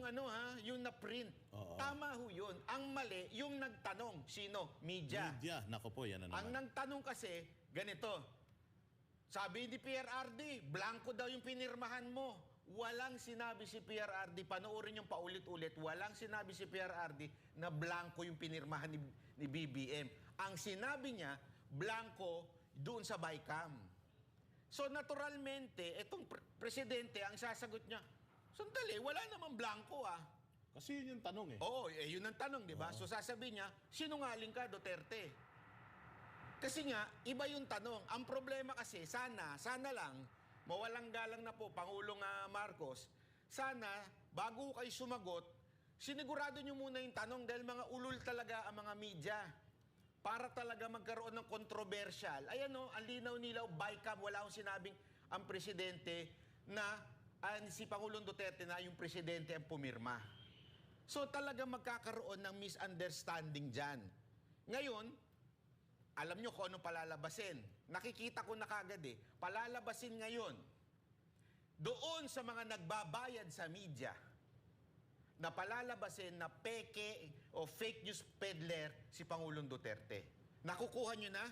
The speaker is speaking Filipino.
yung ano ha, yung na-print. Oo. Tama ho yun. Ang mali, yung nagtanong. Sino? Media. Media. Nako po, yan na Ang naman. nagtanong kasi, ganito. Sabi ni PRRD, blanco daw yung pinirmahan mo. Walang sinabi si PRRD, panoorin yung paulit-ulit, walang sinabi si PRRD na blanco yung pinirmahan ni BBM. Ang sinabi niya, blanco doon sa BICAM. So naturalmente, itong presidente, ang sasagot niya, sandali, wala namang blanco ah. Kasi yun yung tanong eh. Oo, yun ang tanong, di ba? So sasabihin niya, sinungaling ka, Duterte. Kasi nga, iba yung tanong. Ang problema kasi, sana lang, mawalang galang na po, Pangulong Marcos, sana, bago kayo sumagot, sinigurado nyo muna yung tanong dahil mga ulul talaga ang mga media. Para talaga magkaroon ng kontrobersyal. Ayan o, ang linaw-nilaw, BICAM, wala akong sinabing ang presidente na si Pangulong Duterte na yung presidente ang pumirma. So talaga magkakaroon ng misunderstanding dyan. Ngayon, alam nyo kung ano palalabasin. Nakikita ko na kagad eh. Palalabasin ngayon, doon sa mga nagbabayad sa media, na palalabasin na peke o fake news peddler si Pangulong Duterte. Nakukuha nyo na?